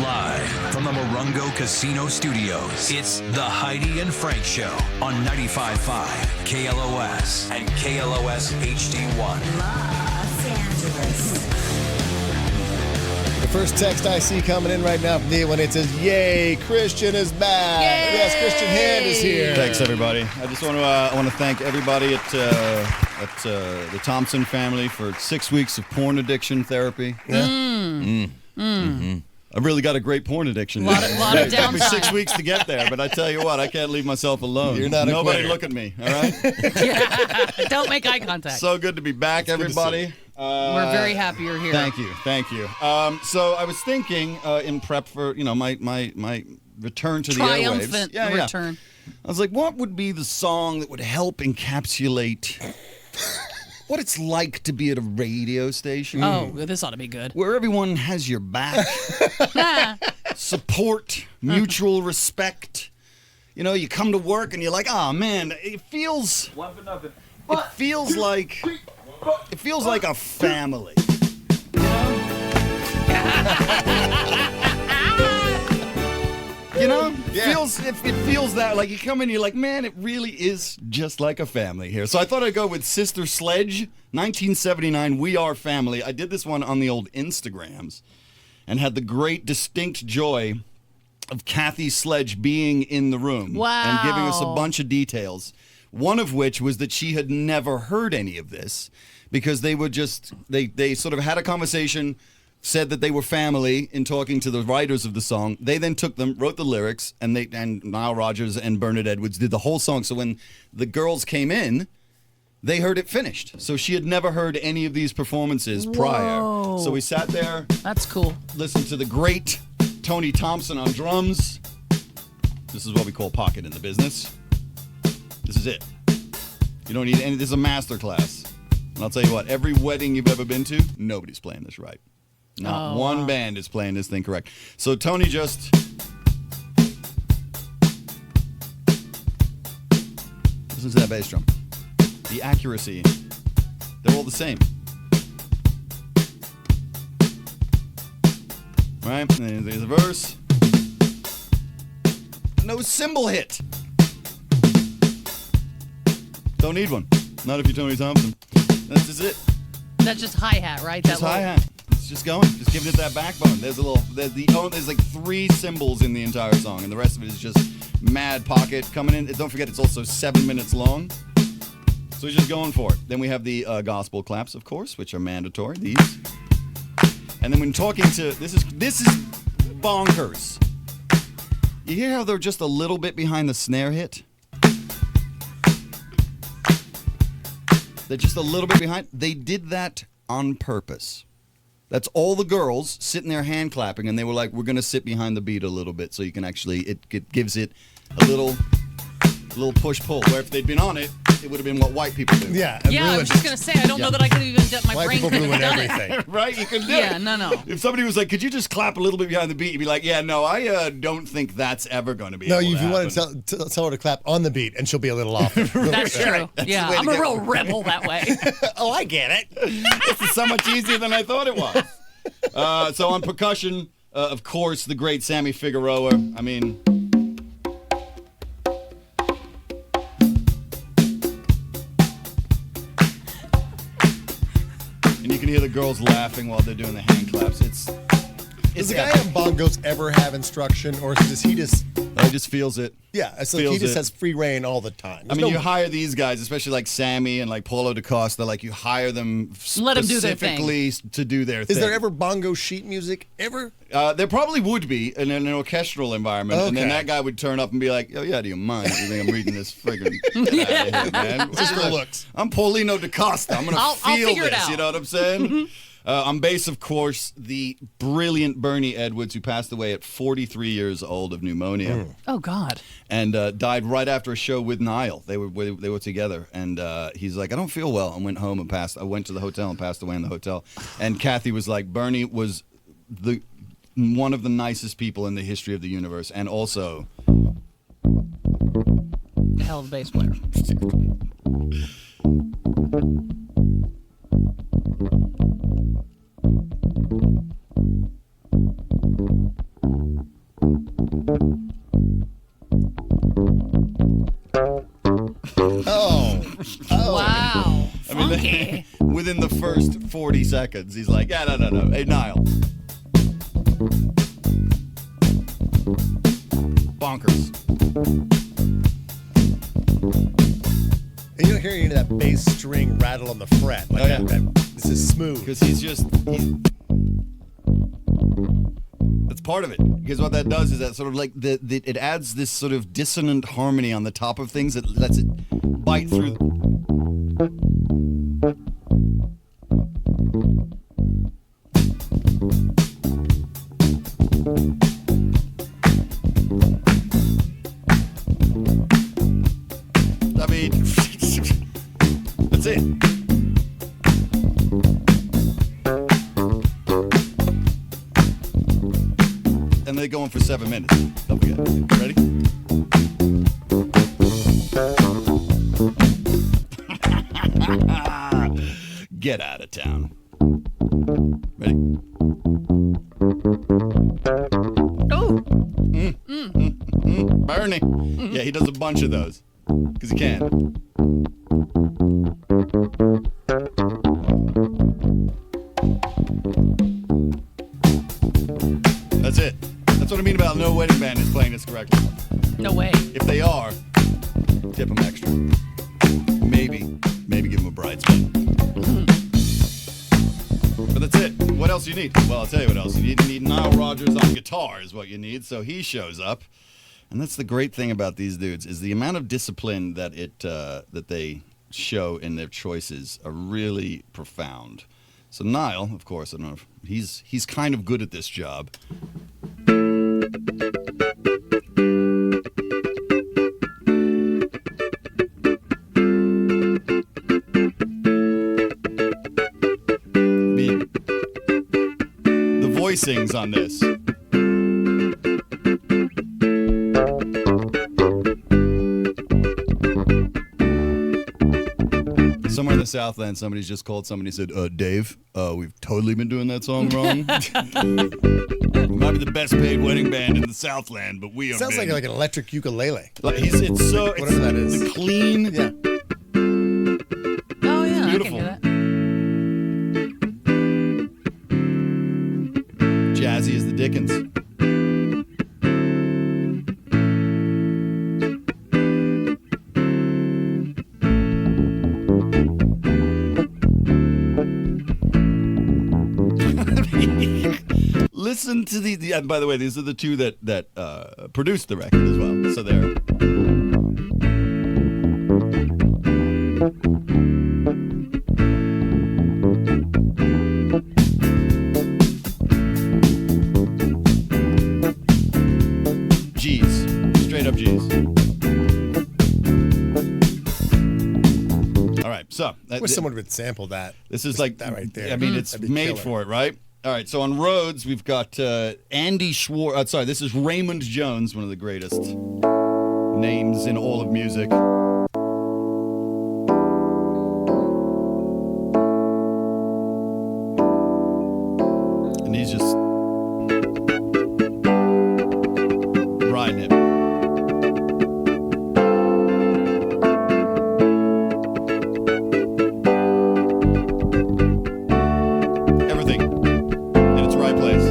Live from the Morongo Casino Studios, it's the Heidi and Frank Show on 95.5 KLOS and KLOS HD1. Los Angeles. The first text I see coming in right now from the one, it says, "Yay, Christian is back." Yay! Yes, Christian Hand is here. Thanks, everybody. I just want to thank everybody at the Thompson family for 6 weeks of porn addiction therapy. Yeah. I've really got a great porn addiction. Lot of It took me downtime. 6 weeks to get there, but I tell you what, I can't leave myself alone. You're not a Nobody quitter. look at me, all right? Don't make eye contact. So good to be back, everybody. We're very happy you're here. Thank you. So I was thinking in prep for my return to the airwaves. Triumphant Yeah. return. I was like, what would be the song that would help encapsulate what it's like to be at a radio station? Oh, this ought to be good. Where everyone has your back, support, mutual respect. You know, you come to work and you're like, oh man, it feels like a family. You know? Yeah. It feels that, like you come in, you're like, man, it really is just like a family here. So I thought I'd go with Sister Sledge, 1979, We Are Family. I did this one on the old Instagrams and had the great distinct joy of Kathy Sledge being in the room and giving us a Wow. bunch of details. One of which was that she had never heard any of this because they were just, they sort of had a conversation, said that they were family in talking to the writers of the song. They then took them, wrote the lyrics, and Nile Rodgers and Bernard Edwards did the whole song. So when the girls came in, they heard it finished. So she had never heard any of these performances prior. So we sat there, That's cool. listened to the great Tony Thompson on drums. This is what we call pocket in the business. This is it. You don't need any. This is a master class. And I'll tell you what, every wedding you've ever been to, nobody's playing this right. Not one band is playing this thing correct. So Tony just... Listen to that bass drum. The accuracy. They're all the same. Right? And there's a verse. No cymbal hit. Don't need one. Not if you're Tony Thompson. That's just it. That's just hi-hat, right? Just hi-hat. It's just going. Just giving it that backbone. There's like 3 cymbals in the entire song, and the rest of it is just mad pocket coming in. Don't forget, it's also 7 minutes long. So he's just going for it. Then we have the gospel claps, of course, which are mandatory. These. And then when talking to... This is bonkers. You hear how they're just a little bit behind the snare hit? They're just a little bit behind. They did that on purpose. That's all the girls sitting there hand clapping, and they were like, we're going to sit behind the beat a little bit so you can actually, it gives it a little push-pull, where if they'd been on it, it would have been what white people do. Yeah. Yeah, I was just going to say, I don't know that I could even get my White brain people could have ruin done everything. it. Right? You can do Yeah, it. no. If somebody was like, could you just clap a little bit behind the beat? You'd be like, yeah, no, I don't think that's ever going to be No, able if to you want happen. to tell her to clap on the beat, and she'll be a little off. That's true. That's Yeah, the way I'm to a get real rebel that way. Oh, I get it. This is so much easier than I thought it was. So on percussion, of course, the great Sammy Figueroa. I mean... And you can hear the girls laughing while they're doing the hand claps. Does the guy on bongos ever have instruction, or does he just... He just feels it. Yeah, it's like he Feels just it. has free reign all the time. I mean, you hire these guys, especially like Sammy and like Paulo DaCosta, like you hire them Let 'em do their thing. specifically to do their thing. Is there ever bongo sheet music? Ever? There probably would be in an orchestral environment, and then Okay. that guy would turn up and be like, "Oh yeah, do you mind? You think I'm reading this friggin' get out of here, man? Just for looks. I'm Paulino DaCosta. I'm gonna I'll feel figure it this. out. You know what I'm saying?" On bass, of course, the brilliant Bernie Edwards, who passed away at 43 years old of pneumonia. Oh, God. And died right after a show with Niall. They were together, and he's like, I don't feel well, and went home and passed. I went to the hotel and passed away in the hotel. And Kathy was like, Bernie was one of the nicest people in the history of the universe, and also A hell of a bass player. Within the first 40 seconds, he's like, yeah, no. Hey, Niall. Bonkers. And you don't hear any of that bass string rattle on the fret. Like this is smooth. Because that's part of it. Because what that does is that sort of like it adds this sort of dissonant harmony on the top of things that lets it bite through. I mean, that's it. And they're going for 7 minutes. Don't forget. Ready? Get out of town. Ready? Oh. Bernie. Yeah, he does a bunch of those. Because he can. That's it. That's what I mean about no wedding band is playing this correctly. No way. If they are, tip them extra. Maybe give them a bridesmaid. But that's it. What else do you need? Well, I'll tell you what else you need. You need Nile Rodgers on guitar is what you need. So he shows up. And that's the great thing about these dudes is the amount of discipline that that they show in their choices are really profound. So Niall, of course, I don't know if he's kind of good at this job. The voicings on this. Somewhere in the Southland, somebody's just called somebody and said, Dave, we've totally been doing that song wrong. We might be the best paid wedding band in the Southland, but we are. Sounds like an electric ukulele. It's Whatever that is. The clean. Yeah. Oh, yeah. Beautiful. I can do that. Jazzy as the Dickens. Listen to the by the way, these are the two that produced the record as well. So they're G's, straight up G's. All right, so I wish someone would sample that. this is Just like that right there. I mean, it's That'd be made killer. for it, right? All right, so on Rhodes, we've got Andy Schwartz. Sorry, this is Raymond Jones, one of the greatest names in all of music. And he's just riding it. Everything in its right place.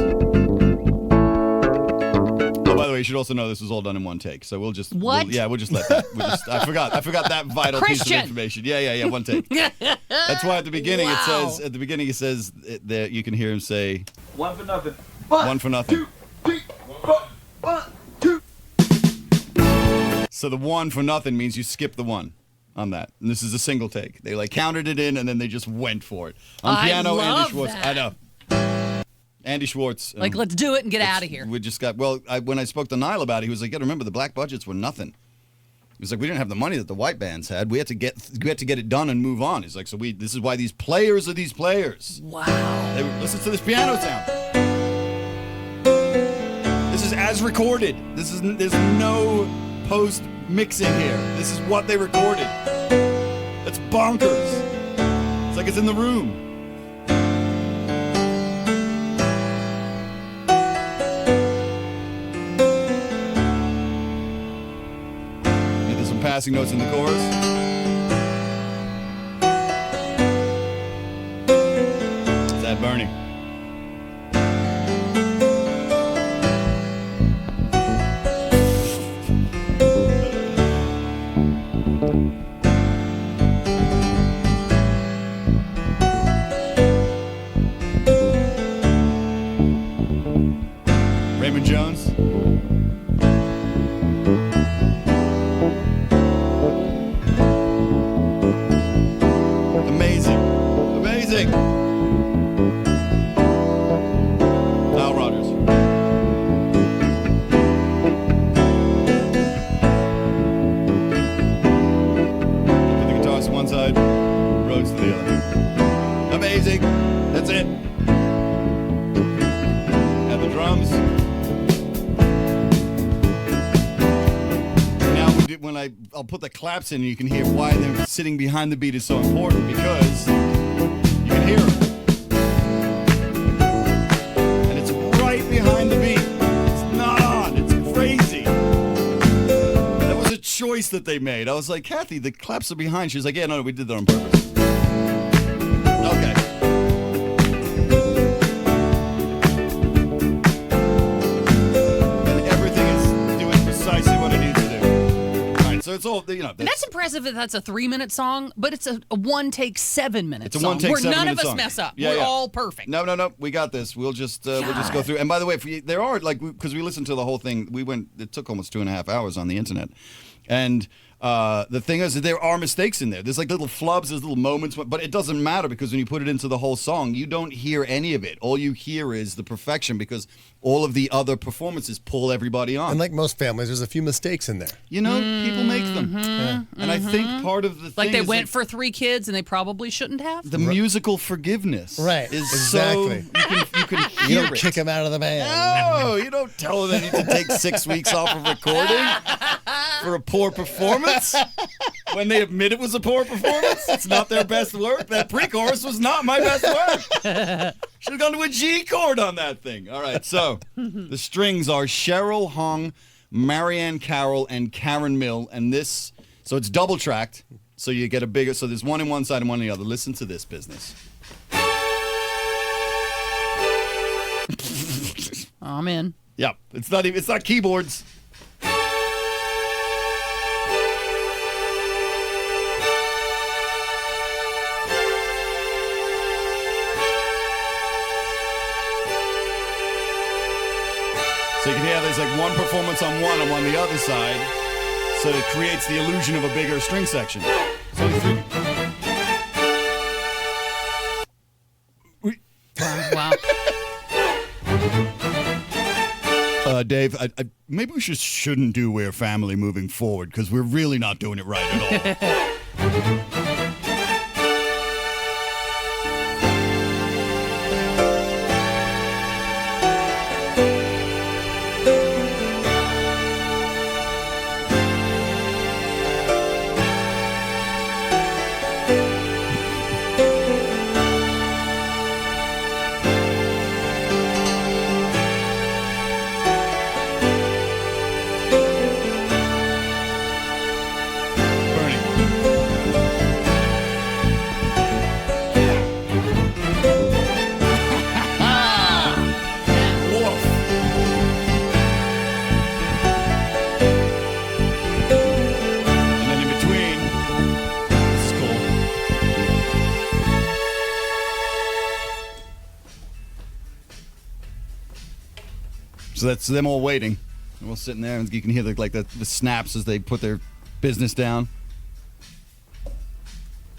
Oh, by the way, you should also know this was all done in one take. So we'll just What? we'll just let that. I forgot that vital piece of Christian! information. Yeah, one take. That's why at the beginning Wow. it says that you can hear him say 1 for nothing. one for nothing. So the 1 for nothing means you skip the 1 on that. And this is a single take. They counted it in and then they just went for it. On I piano, Andy love Schwartz. that. I know. Andy Schwartz. Like, let's do it and get out of here. We just got, when I spoke to Niall about it, he was like, you gotta remember the black budgets were nothing. He was like, we didn't have the money that the white bands had. We had to get it done and move on. He's like, this is why these players are these players. Wow. Listen to this piano sound. This is as recorded. There's no post mixing here. This is what they recorded. That's bonkers. It's like it's in the room. There's some passing notes in the chorus. Bernie. Raymond Jones. Amazing. Amazing. Al Rogers. Put the guitars to one side, Rhodes to the other. Amazing. That's it. And the drums. When I'll put the claps in, you can hear why they're sitting behind the beat is so important, because you can hear them. And it's right behind the beat. It's not on. It's crazy. That was a choice that they made. I was like, Kathy, the claps are behind. She was like, yeah, no, we did that on purpose. Okay. So it's all, you know. That's impressive that that's a 3-minute song, but it's a one take 7-minute song. It's a one take 7-minute song. Where none of us mess up. Yeah, We're all perfect. No. We got this. We'll just go through. And by the way, there are, like, because we listened to the whole thing. It took almost 2.5 hours on the internet. And the thing is that there are mistakes in there. There's like little flubs, there's little moments, but it doesn't matter, because when you put it into the whole song, you don't hear any of it. All you hear is the perfection, because all of the other performances pull everybody on. And like most families, there's a few mistakes in there. You know, people make them. Yeah. And I think part of the thing like they is went for 3 kids and they probably shouldn't have. the musical forgiveness. Right. Is Exactly. so you can You hear don't it. kick them out of the band. No, you don't tell them they need to take 6 weeks off of recording for a poor performance. When they admit it was a poor performance, it's not their best work. That pre-chorus was not my best work. Should have gone to a G chord on that thing. All right, so the strings are Cheryl Hong, Marianne Carroll, and Karen Mill, and this, so it's double tracked, so you get a bigger, so there's one in one side and one in the other. Listen to this business. I'm in. Yep, it's not keyboards. So you can hear there's like one performance on one and one on the other side. So it creates the illusion of a bigger string section. So Wow. Dave, maybe we shouldn't do We're Family moving forward, because we're really not doing it right at all. So that's them all waiting. And we're sitting there, and you can hear the snaps as they put their business down.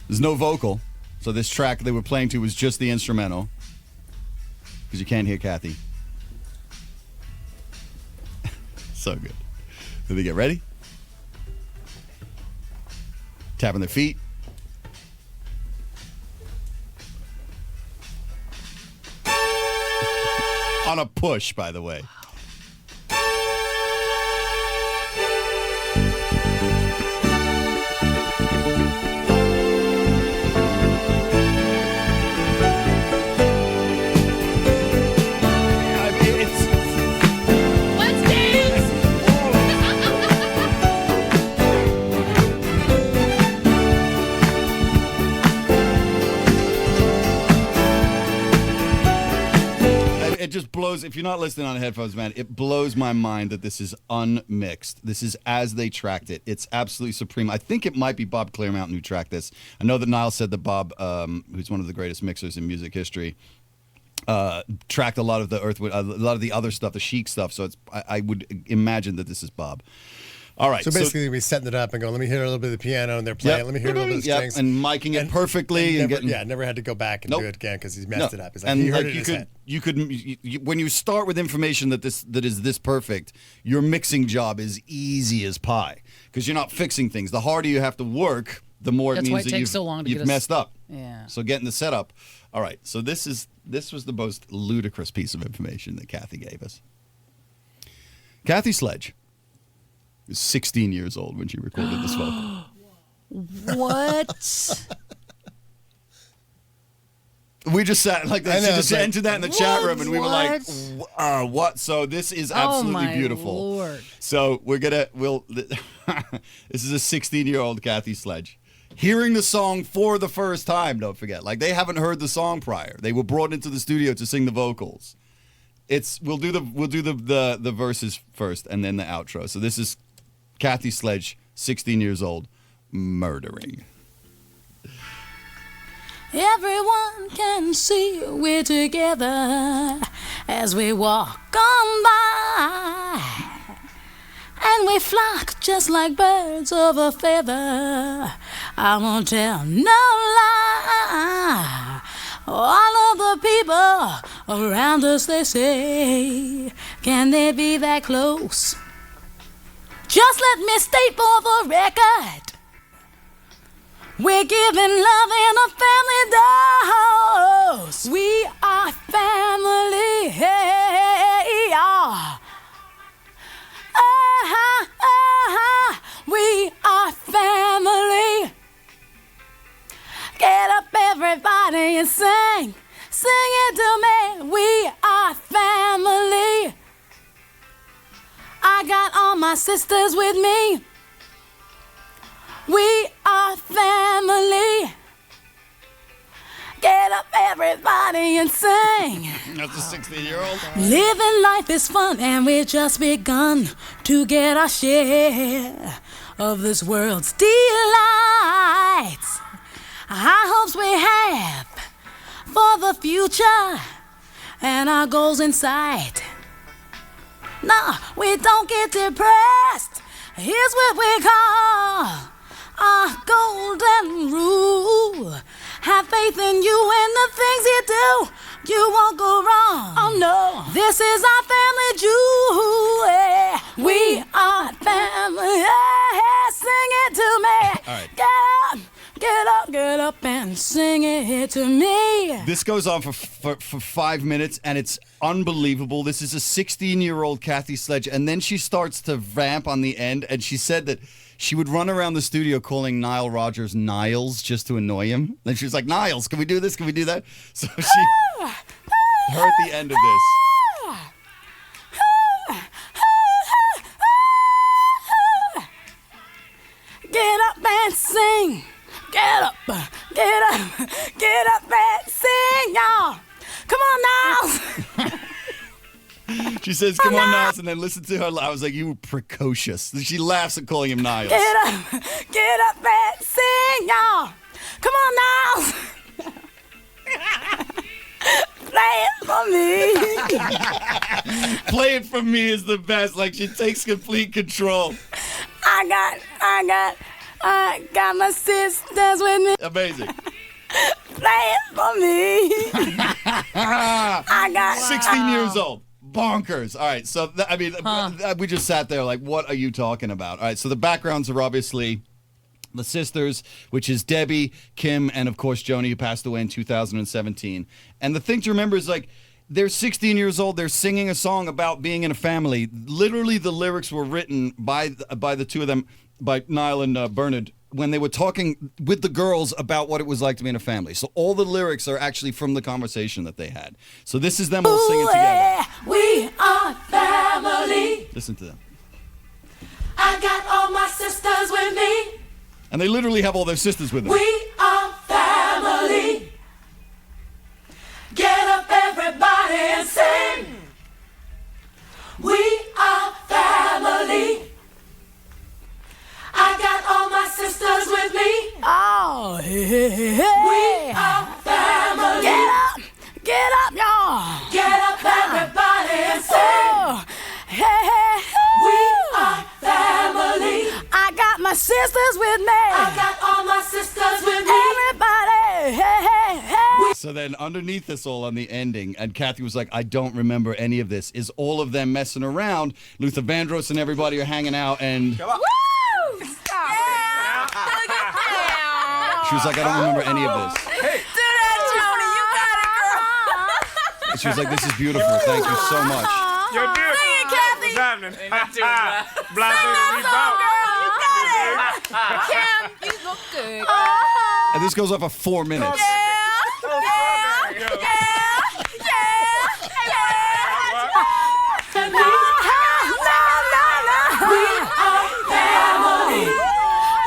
There's no vocal, so this track they were playing to was just the instrumental, because you can't hear Kathy. So good. Did they get ready? Tapping their feet. On a push, by the way. Let's dance! it just blows. If you're not listening on headphones, man, it blows my mind that this is unmixed. This is as they tracked it. It's absolutely supreme. I think it might be Bob Clearmountain who tracked this. I know that Niall said that Bob, who's one of the greatest mixers in music history, tracked a lot of the Earthwood, a lot of the other stuff, the Chic stuff. So I would imagine that this is Bob. All right. So basically, we're setting it up and going, let me hear a little bit of the piano, and they're playing. Yep. Let me hear a little bit of the strings. And miking it perfectly. Never had to go back and do it again because he's messed it up. It's like, and he heard like it in his head. you could, when you start with information that is this perfect, your mixing job is easy as pie because you're not fixing things. The harder you have to work, the more it means that you've messed up. Yeah. So getting the setup. All right. So this was the most ludicrous piece of information that Kathy gave us. Kathy Sledge was 16 years old when she recorded this vocal. What? We just sat like that. She just entered that in the chat room, and we were like, "What?" So this is absolutely beautiful. Lord. So this is a 16-year-old Kathy Sledge hearing the song for the first time. Don't forget, like they haven't heard the song prior. They were brought into the studio to sing the vocals. We'll do the verses first, and then the outro. So this is Kathy Sledge, 16 years old, murdering. Everyone can see we're together as we walk on by, and we flock just like birds of a feather. I won't tell no lie. All of the people around us, they say, can they be that close? Just let me state for the record, we're giving love in a family dose. We are family, hey, yeah. We are family. Get up, everybody, and sing. Sing it to me. We are family. I got all my sisters with me. We are family. Get up, everybody, and sing. That's a 16-year-old. Living life is fun, and we've just begun to get our share of this world's delights. High hopes we have for the future and our goals in sight. No, we don't get depressed. Here's what we call our golden rule. Have faith in you and the things you do. You won't go wrong. Oh no, this is our family jewel. We are family. Sing it to me. All right. Get up and sing it to me. This goes on for 5 minutes, and it's unbelievable. This is a 16-year-old Kathy Sledge, and then she starts to vamp on the end, and she said that she would run around the studio calling Nile Rodgers Niles just to annoy him. And she was like, Niles, can we do this? Can we do that? So she heard the end of this. Get up and sing. Get up and sing, y'all. Come on, Niles. She says, come on, Niles, and then listen to her. I was like, you were precocious. She laughs at calling him Niles. Get up and sing, y'all. Come on, Niles. Play it for me. Play it for me is the best. Like, she takes complete control. I got my sisters with me. Amazing. Play it for me. I got 16 years old. Bonkers. All right. So, we just sat there like, what are you talking about? All right. So the backgrounds are obviously the sisters, which is Debbie, Kim, and of course, Joni, who passed away in 2017. And the thing to remember is like, they're 16 years old. They're singing a song about being in a family. Literally, the lyrics were written by the two of them, by Niall and Bernard, when they were talking with the girls about what it was like to be in a family. So all the lyrics are actually from the conversation that they had. So this is them all singing together. We are family. Listen to them. I got all my sisters with me. And they literally have all their sisters with them. We are family. Get up, everybody, and sing. sisters with me. I got all my sisters with me. Everybody, hey, hey, hey. So then underneath this all on the ending, and Kathy was like, I don't remember any of this, is all of them messing around. Luther Vandross and everybody are hanging out, and Woo! Stop. Yeah. she was like, I don't remember any of this. Do that, Joni. You got it, girl. And she was like, this is beautiful. Thank you so much. You're beautiful. Sing it, Kathy. What's happening? Sing that song, girl. You got it. Kim, you look good. And this goes on for 4 minutes.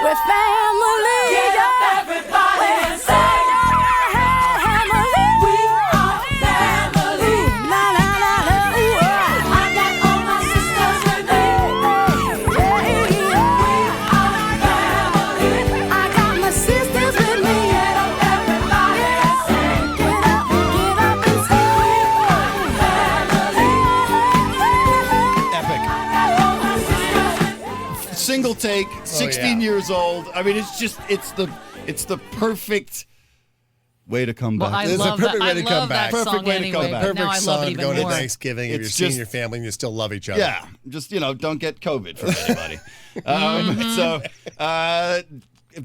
We're family. Get up, everybody, and say family. We are family. La la la la. I got all my sisters with me. We are family. I got my sisters with me. Get up, everybody, and say get up and say we are family. Epic. Single take, 16 years old. I mean, it's the perfect way to come Well, back. I It's a love perfect that. way I to love come that back. song Perfect way to anyway, come back. but now I Perfect love it song even going to more. Thanksgiving if It's you're seeing just- your family and you still love each other. Yeah, just don't get COVID from anybody. So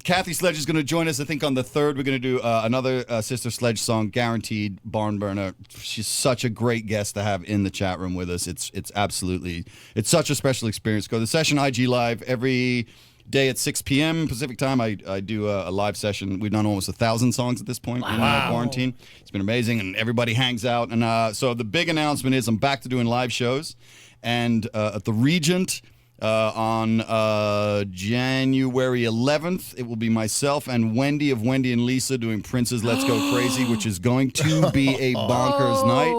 Kathy Sledge is going to join us. I think on the 3rd we're going to do another Sister Sledge song, guaranteed barn burner. She's such a great guest to have in the chat room with us. It's such a special experience. Go to the session IG Live every day at 6 p.m. Pacific time. I do a live session. We've done almost 1,000 songs at this point in quarantine. It's been amazing, and everybody hangs out. And so the big announcement is I'm back to doing live shows, and at the Regent on January 11th, it will be myself and Wendy of Wendy and Lisa doing Prince's Let's Go Crazy, which is going to be a bonkers night.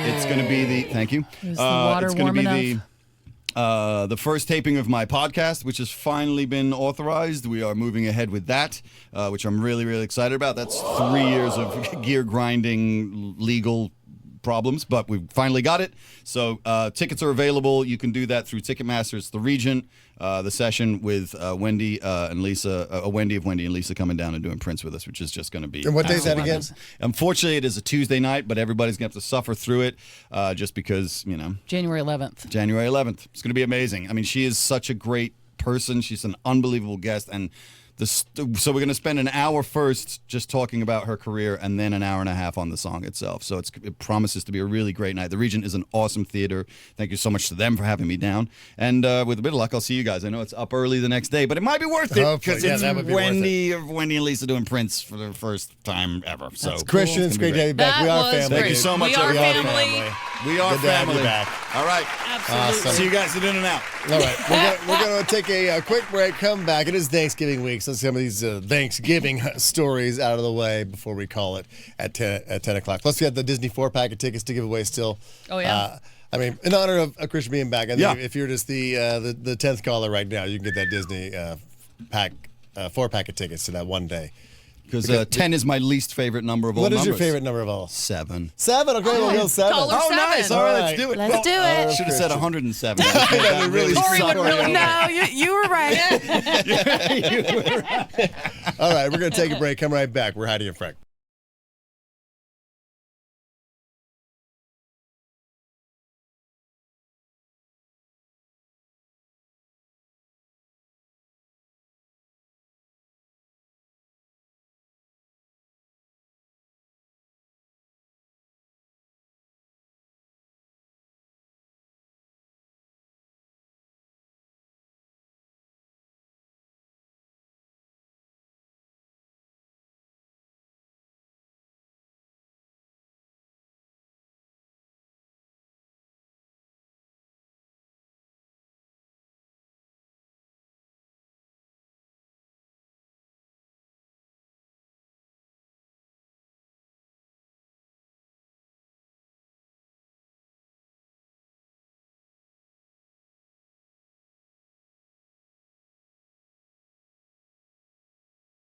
It's going to be the Is the water it's going to warm be the first taping of my podcast, which has finally been authorized. We are moving ahead with that, which I'm really, really excited about. That's 3 years of gear grinding, legal problems, but we've finally got it. So tickets are available. You can do that through Ticketmaster. It's the Regent, the session with Wendy and Lisa, Wendy of Wendy and Lisa coming down and doing Prince with us, which is just going to be. And what day is that again? Unfortunately, it is a Tuesday night, but everybody's going to have to suffer through it just because, January 11th. January 11th. It's going to be amazing. I mean, she is such a great person. She's an unbelievable guest. And so we're going to spend an hour first just talking about her career and then an hour and a half on the song itself. So it promises to be a really great night. The Regent is an awesome theater. Thank you so much to them for having me down. And with a bit of luck, I'll see you guys. I know it's up early the next day, but it might be worth it because it's that would be Wendy of Wendy and Lisa doing Prince for the first time ever. So That's cool. Christian, it's great to have you back. That We are was family. Thank you so much, We are everybody. family. We are Good to have you family. back. All right. Absolutely. See you guys in and out. All right, we're going to take a quick break, come back. It is Thanksgiving week, so some of these Thanksgiving stories out of the way before we call it at 10 o'clock. Plus, we have the Disney 4-pack of tickets to give away still. Oh, yeah. I mean, in honor of Christian being back, I think Yeah. if you're just the 10th caller right now, you can get that Disney 4-pack of tickets to that one day. Because 10 is my least favorite number of all What is numbers. your favorite number of all? 7. 7. Okay, we'll go 7. Caller Oh, nice. 7. All right, All let's right. do it. Let's do it. Should have said 107. That'd be really Corey would suck. really No, you were right. All right, we're going to take a break. Come right back. We're Heidi and Frank.